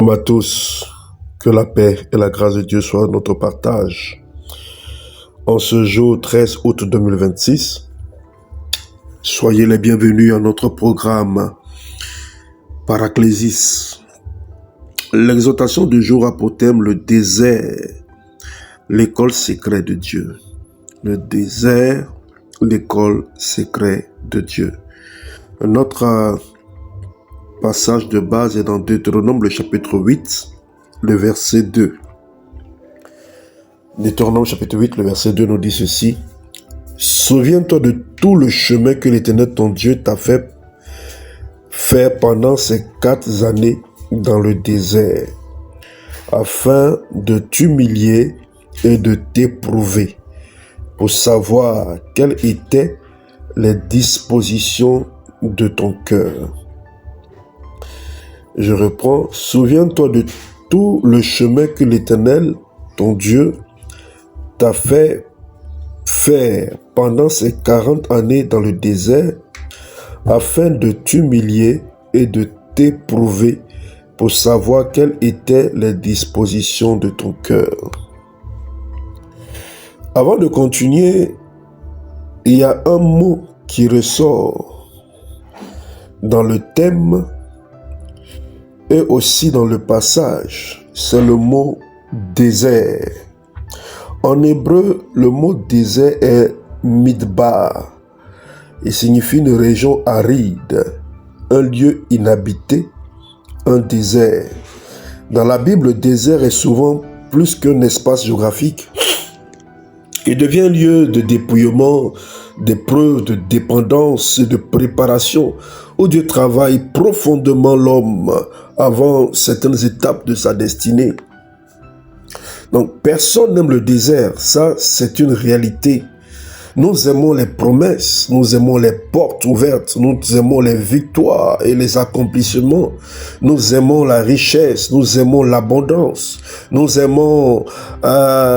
À tous, que la paix et la grâce de Dieu soient notre partage. En ce jour 13 août 2026, soyez les bienvenus à notre programme Paraclésis. L'exhortation du jour a pour thème le désert, l'école secrète de Dieu. Le désert, l'école secrète de Dieu. Notre passage de base est dans Deutéronome, le chapitre 8, le verset 2. Deutéronome, chapitre 8, le verset 2 nous dit ceci. « Souviens-toi de tout le chemin que l'Éternel ton Dieu t'a fait faire pendant ces 4 années dans le désert, afin de t'humilier et de t'éprouver, pour savoir quelles étaient les dispositions de ton cœur. » Je reprends. « Souviens-toi de tout le chemin que l'Éternel, ton Dieu, t'a fait faire pendant ces 40 années dans le désert, afin de t'humilier et de t'éprouver pour savoir quelles étaient les dispositions de ton cœur. » Avant de continuer, il y a un mot qui ressort dans le thème et aussi dans le passage, c'est le mot désert. En hébreu, le mot désert est midbar. Il signifie une région aride, un lieu inhabité, un désert. Dans la Bible, le désert est souvent plus qu'un espace géographique. Il devient un lieu de dépouillement, d'épreuve, de dépendance et de préparation, où Dieu travaille profondément l'homme avant certaines étapes de sa destinée. Donc, personne n'aime le désert, ça c'est une réalité. Nous aimons les promesses, nous aimons les portes ouvertes, nous aimons les victoires et les accomplissements, nous aimons la richesse, nous aimons l'abondance, nous aimons la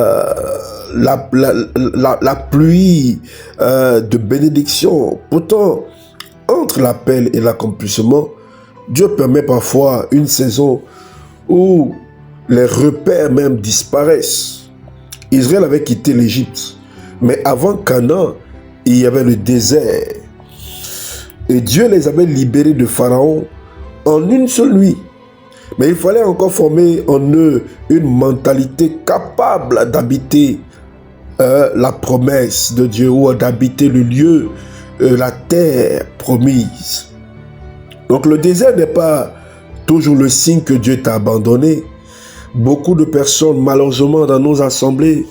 pluie de bénédiction. Pourtant, entre l'appel et l'accomplissement, Dieu permet parfois une saison où les repères même disparaissent. Israël avait quitté l'Égypte, mais avant Canaan, il y avait le désert. Et Dieu les avait libérés de Pharaon en une seule nuit. Mais il fallait encore former en eux une mentalité capable d'habiter la promesse de Dieu ou d'habiter le lieu, la terre promise. Donc le désert n'est pas toujours le signe que Dieu t'a abandonné. Beaucoup de personnes, malheureusement, dans nos assemblées,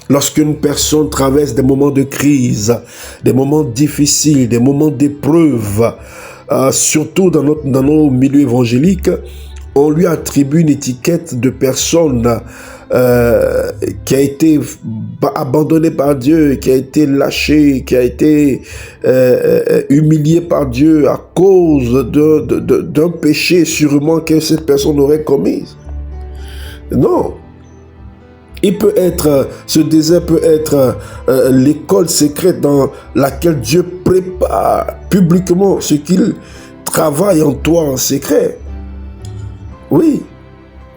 lorsqu'une personne traverse des moments de crise, des moments difficiles, des moments d'épreuve, surtout dans nos milieux évangéliques, on lui attribue une étiquette de personne qui a été abandonnée par Dieu, qui a été lâchée, qui a été humiliée par Dieu à cause d'un péché sûrement que cette personne aurait commis. Non. Ce désert peut être l'école secrète dans laquelle Dieu prépare publiquement ce qu'il travaille en toi en secret. Oui,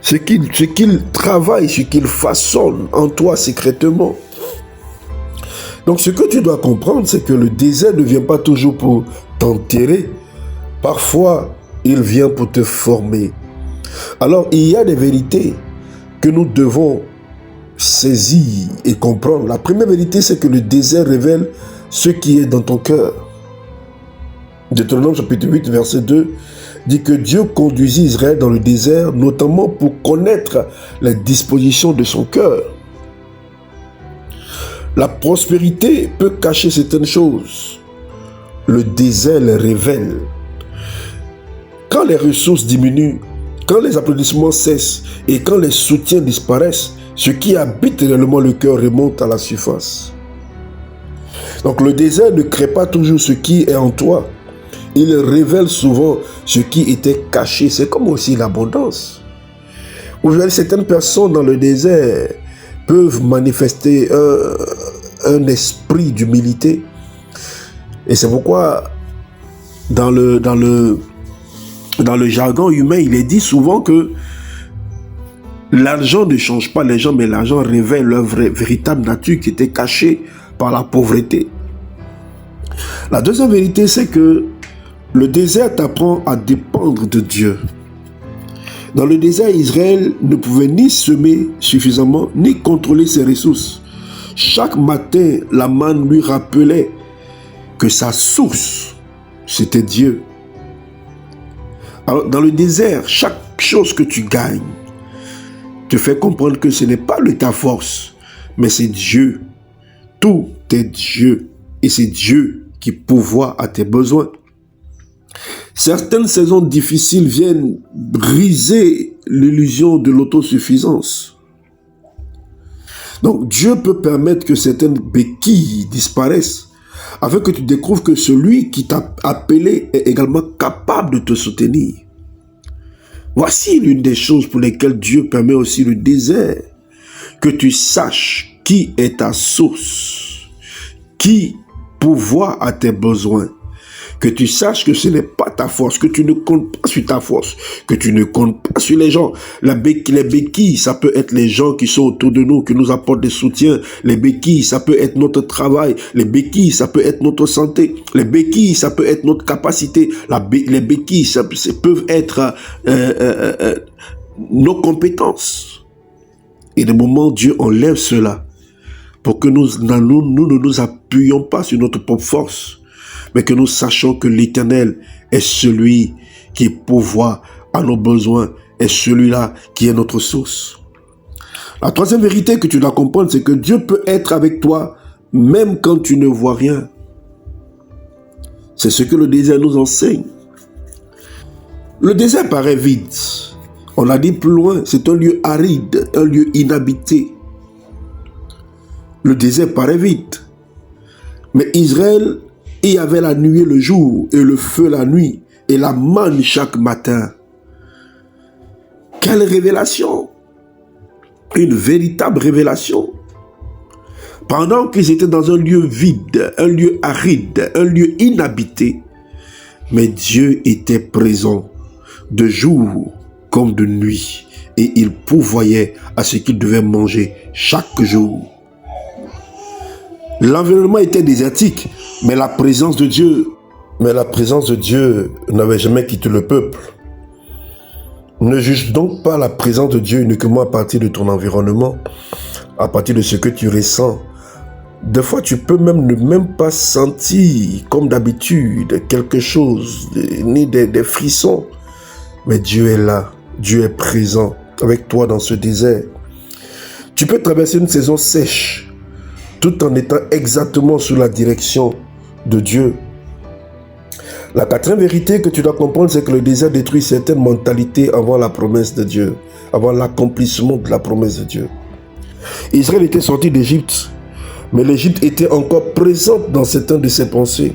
ce qu'il travaille, ce qu'il façonne en toi secrètement. Donc ce que tu dois comprendre, c'est que le désert ne vient pas toujours pour t'enterrer. Parfois, il vient pour te former. Alors, il y a des vérités que nous devons saisir et comprendre. La première vérité, c'est que le désert révèle ce qui est dans ton cœur. Deutéronome chapitre 8, verset 2, dit que Dieu conduisit Israël dans le désert, notamment pour connaître les dispositions de son cœur. La prospérité peut cacher certaines choses. Le désert les révèle. Quand les ressources diminuent, quand les applaudissements cessent et quand les soutiens disparaissent, ce qui habite réellement le cœur remonte à la surface. Donc le désert ne crée pas toujours ce qui est en toi. Il révèle souvent ce qui était caché. C'est comme aussi l'abondance. Aujourd'hui, certaines personnes dans le désert peuvent manifester un esprit d'humilité. Et c'est pourquoi dans le jargon humain, il est dit souvent que L'argent ne change pas les gens, mais l'argent révèle leur véritable nature qui était cachée par la pauvreté. La deuxième vérité, c'est que le désert t'apprend à dépendre de Dieu. Dans le désert, Israël ne pouvait ni semer suffisamment, ni contrôler ses ressources. Chaque matin, la manne lui rappelait que sa source, c'était Dieu. Alors, dans le désert, chaque chose que tu gagnes te fait comprendre que ce n'est pas de ta force, mais c'est Dieu. Tout est Dieu. Et c'est Dieu qui pourvoit à tes besoins. Certaines saisons difficiles viennent briser l'illusion de l'autosuffisance. Donc Dieu peut permettre que certaines béquilles disparaissent afin que tu découvres que celui qui t'a appelé est également capable de te soutenir. Voici l'une des choses pour lesquelles Dieu permet aussi le désert. Que tu saches qui est ta source, qui pourvoit à tes besoins. Que tu saches que ce n'est pas ta force, que tu ne comptes pas sur ta force, que tu ne comptes pas sur les gens. Les béquilles, ça peut être les gens qui sont autour de nous, qui nous apportent des soutiens. Les béquilles, ça peut être notre travail. Les béquilles, ça peut être notre santé. Les béquilles, ça peut être notre capacité. Les béquilles, ça peuvent être nos compétences. Et de moment, Dieu enlève cela pour que nous ne nous appuyions pas sur notre propre force, mais que nous sachions que l'Éternel est celui qui pourvoit à nos besoins, est celui-là qui est notre source. La troisième vérité que tu dois comprendre, c'est que Dieu peut être avec toi même quand tu ne vois rien. C'est ce que le désert nous enseigne. Le désert paraît vide. On l'a dit plus loin, c'est un lieu aride, un lieu inhabité. Le désert paraît vide. Mais Israël, il y avait la nuée le jour et le feu la nuit et la manne chaque matin. Quelle révélation! Une véritable révélation. Pendant qu'ils étaient dans un lieu vide, un lieu aride, un lieu inhabité, mais Dieu était présent de jour comme de nuit et il pourvoyait à ce qu'ils devaient manger chaque jour. L'environnement était désertique, mais la présence de Dieu n'avait jamais quitté le peuple. Ne juge donc pas la présence de Dieu uniquement à partir de ton environnement, à partir de ce que tu ressens. Des fois, tu peux ne pas sentir, comme d'habitude, quelque chose, ni des frissons. Mais Dieu est là, Dieu est présent avec toi dans ce désert. Tu peux traverser une saison sèche, tout en étant exactement sous la direction de Dieu. La quatrième vérité que tu dois comprendre, c'est que le désert détruit certaines mentalités avant la promesse de Dieu, avant l'accomplissement de la promesse de Dieu. Israël était sorti d'Égypte, mais l'Égypte était encore présente dans certaines de ses pensées.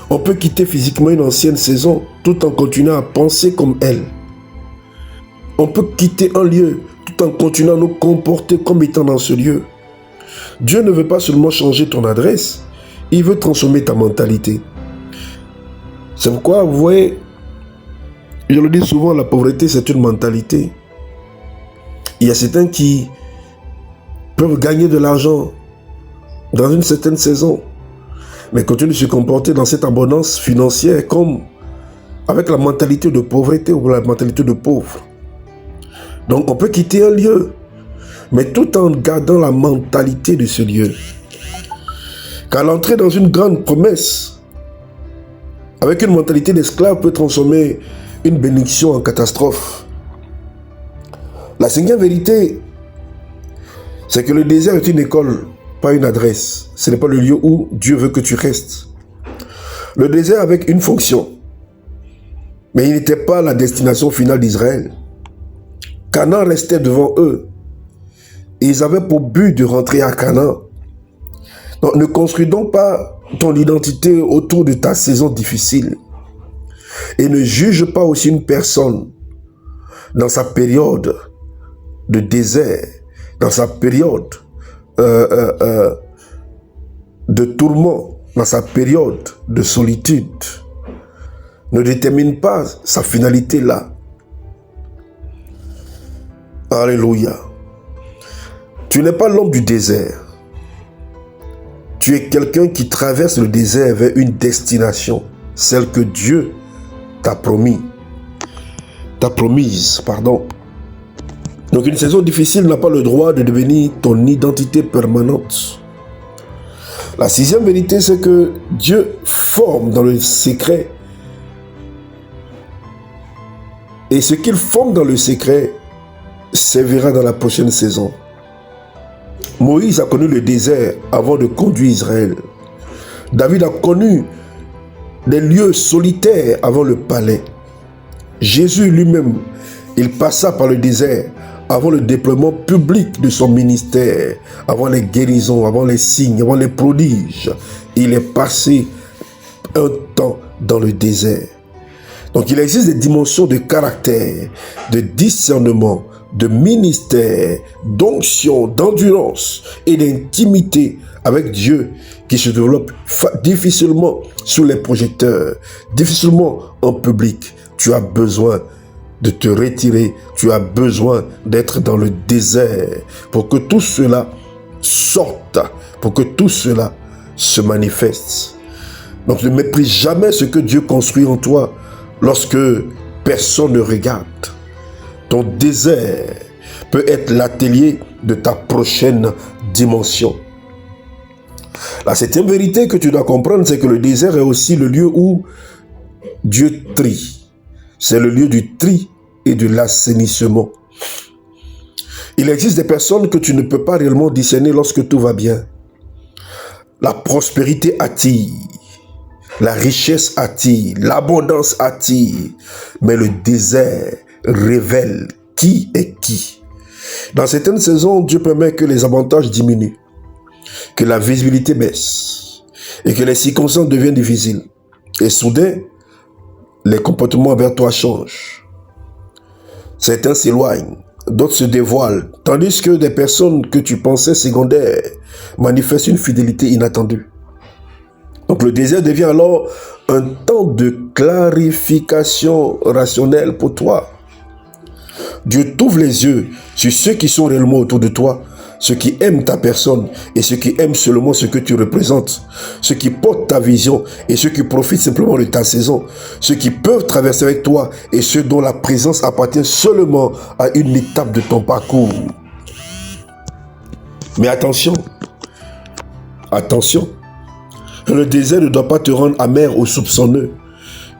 On peut quitter physiquement une ancienne saison tout en continuant à penser comme elle. On peut quitter un lieu tout en continuant à nous comporter comme étant dans ce lieu. Dieu ne veut pas seulement changer ton adresse, il veut transformer ta mentalité. C'est pourquoi, vous voyez, je le dis souvent, la pauvreté, c'est une mentalité. Il y a certains qui peuvent gagner de l'argent dans une certaine saison, mais continuent de se comporter dans cette abondance financière comme avec la mentalité de pauvreté ou la mentalité de pauvre. Donc, on peut quitter un lieu, mais tout en gardant la mentalité de ce lieu. Car l'entrée dans une grande promesse, avec une mentalité d'esclave, peut transformer une bénédiction en catastrophe. La cinquième vérité, c'est que le désert est une école, pas une adresse. Ce n'est pas le lieu où Dieu veut que tu restes. Le désert avec une fonction, mais il n'était pas la destination finale d'Israël. Canaan restait devant eux. Et ils avaient pour but de rentrer à Canaan. Donc, ne construis donc pas ton identité autour de ta saison difficile. Et ne juge pas aussi une personne dans sa période de désert, dans sa période de tourment, dans sa période de solitude. Ne détermine pas sa finalité là. Alléluia. Tu n'es pas l'homme du désert. Tu es quelqu'un qui traverse le désert vers une destination, celle que Dieu t'a promise. Donc une saison difficile n'a pas le droit de devenir ton identité permanente. La sixième vérité, c'est que Dieu forme dans le secret. Et ce qu'il forme dans le secret servira dans la prochaine saison. Moïse a connu le désert avant de conduire Israël. David a connu des lieux solitaires avant le palais. Jésus lui-même, il passa par le désert avant le déploiement public de son ministère, avant les guérisons, avant les signes, avant les prodiges. Il est passé un temps dans le désert. Donc il existe des dimensions de caractère, de discernement, de ministère, d'onction, d'endurance et d'intimité avec Dieu qui se développent difficilement sous les projecteurs, difficilement en public. Tu as besoin de te retirer, tu as besoin d'être dans le désert pour que tout cela sorte, pour que tout cela se manifeste. Donc ne méprise jamais ce que Dieu construit en toi lorsque personne ne regarde. Ton désert peut être l'atelier de ta prochaine dimension. La septième vérité que tu dois comprendre, c'est que le désert est aussi le lieu où Dieu trie. C'est le lieu du tri et de l'assainissement. Il existe des personnes que tu ne peux pas réellement discerner lorsque tout va bien. La prospérité attire, la richesse attire, l'abondance attire, mais le désert révèle qui est qui. Dans certaines saisons, Dieu permet que les avantages diminuent, que la visibilité baisse et que les circonstances deviennent difficiles. Et soudain, les comportements envers toi changent. Certains s'éloignent, d'autres se dévoilent, tandis que des personnes que tu pensais secondaires manifestent une fidélité inattendue. Donc le désert devient alors un temps de clarification rationnelle pour toi. Dieu t'ouvre les yeux sur ceux qui sont réellement autour de toi, ceux qui aiment ta personne et ceux qui aiment seulement ce que tu représentes, ceux qui portent ta vision et ceux qui profitent simplement de ta saison, ceux qui peuvent traverser avec toi et ceux dont la présence appartient seulement à une étape de ton parcours. Mais attention, le désert ne doit pas te rendre amer ou soupçonneux.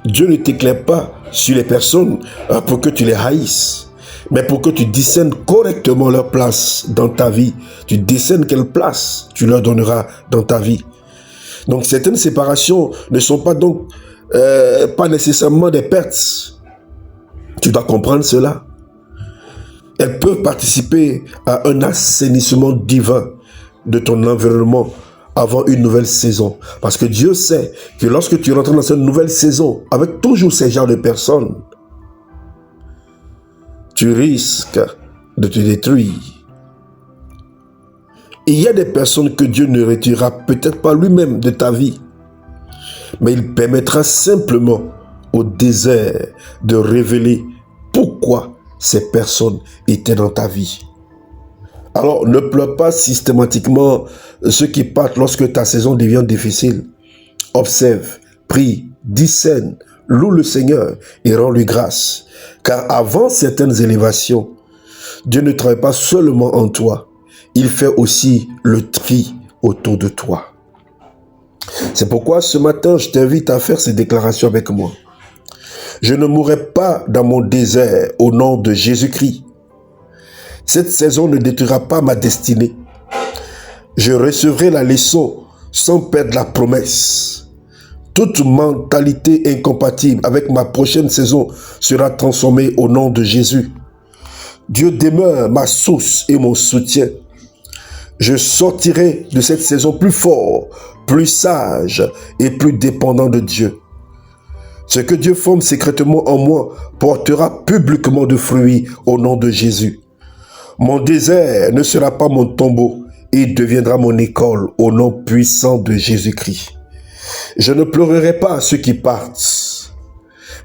Dieu ne t'éclaire pas sur les personnes pour que tu les haïsses, mais pour que tu discernes correctement leur place dans ta vie. Tu discernes quelle place tu leur donneras dans ta vie. Donc certaines séparations ne sont pas donc pas nécessairement des pertes. Tu dois comprendre cela. Elles peuvent participer à un assainissement divin de ton environnement avant une nouvelle saison. Parce que Dieu sait que lorsque tu rentres dans cette nouvelle saison, avec toujours ces genres de personnes, tu risques de te détruire. Il y a des personnes que Dieu ne retirera peut-être pas lui-même de ta vie, mais il permettra simplement au désert de révéler pourquoi ces personnes étaient dans ta vie. Alors, ne pleure pas systématiquement ceux qui partent lorsque ta saison devient difficile. Observe, prie, discerne, loue le Seigneur et rends-lui grâce. Car avant certaines élévations, Dieu ne travaille pas seulement en toi, il fait aussi le tri autour de toi. C'est pourquoi ce matin, je t'invite à faire ces déclarations avec moi. Je ne mourrai pas dans mon désert au nom de Jésus-Christ. Cette saison ne détruira pas ma destinée. Je recevrai la leçon sans perdre la promesse. Toute mentalité incompatible avec ma prochaine saison sera transformée au nom de Jésus. Dieu demeure ma source et mon soutien. Je sortirai de cette saison plus fort, plus sage et plus dépendant de Dieu. Ce que Dieu forme secrètement en moi portera publiquement de fruits au nom de Jésus. Mon désert ne sera pas mon tombeau, il deviendra mon école au nom puissant de Jésus-Christ. Je ne pleurerai pas ceux qui partent,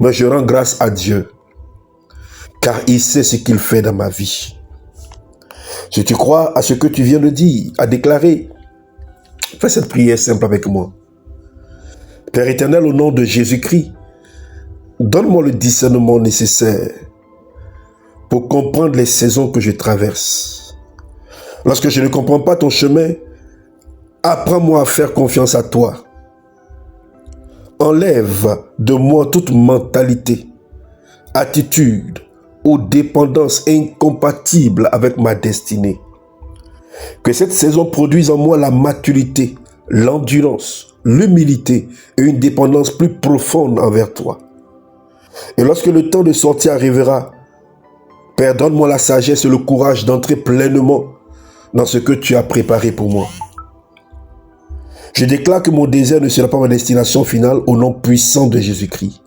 mais je rends grâce à Dieu, car il sait ce qu'il fait dans ma vie. Si tu crois à ce que tu viens de dire, à déclarer, fais cette prière simple avec moi. Père éternel, au nom de Jésus-Christ, donne-moi le discernement nécessaire pour comprendre les saisons que je traverse. Lorsque je ne comprends pas ton chemin, apprends-moi à faire confiance à toi. Enlève de moi toute mentalité, attitude ou dépendance incompatible avec ma destinée. Que cette saison produise en moi la maturité, l'endurance, l'humilité et une dépendance plus profonde envers toi. Et lorsque le temps de sortir arrivera, Père, donne-moi la sagesse et le courage d'entrer pleinement dans ce que tu as préparé pour moi. Je déclare que mon désert ne sera pas ma destination finale au nom puissant de Jésus-Christ.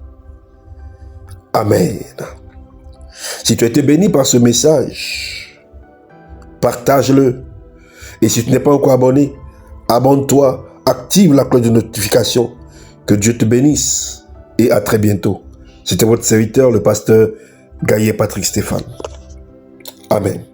Amen. Si tu as été béni par ce message, partage-le. Et si tu n'es pas encore abonné, abonne-toi, active la cloche de notification. Que Dieu te bénisse et à très bientôt. C'était votre serviteur, le pasteur Gaillet Patrick Stéphane. Amen.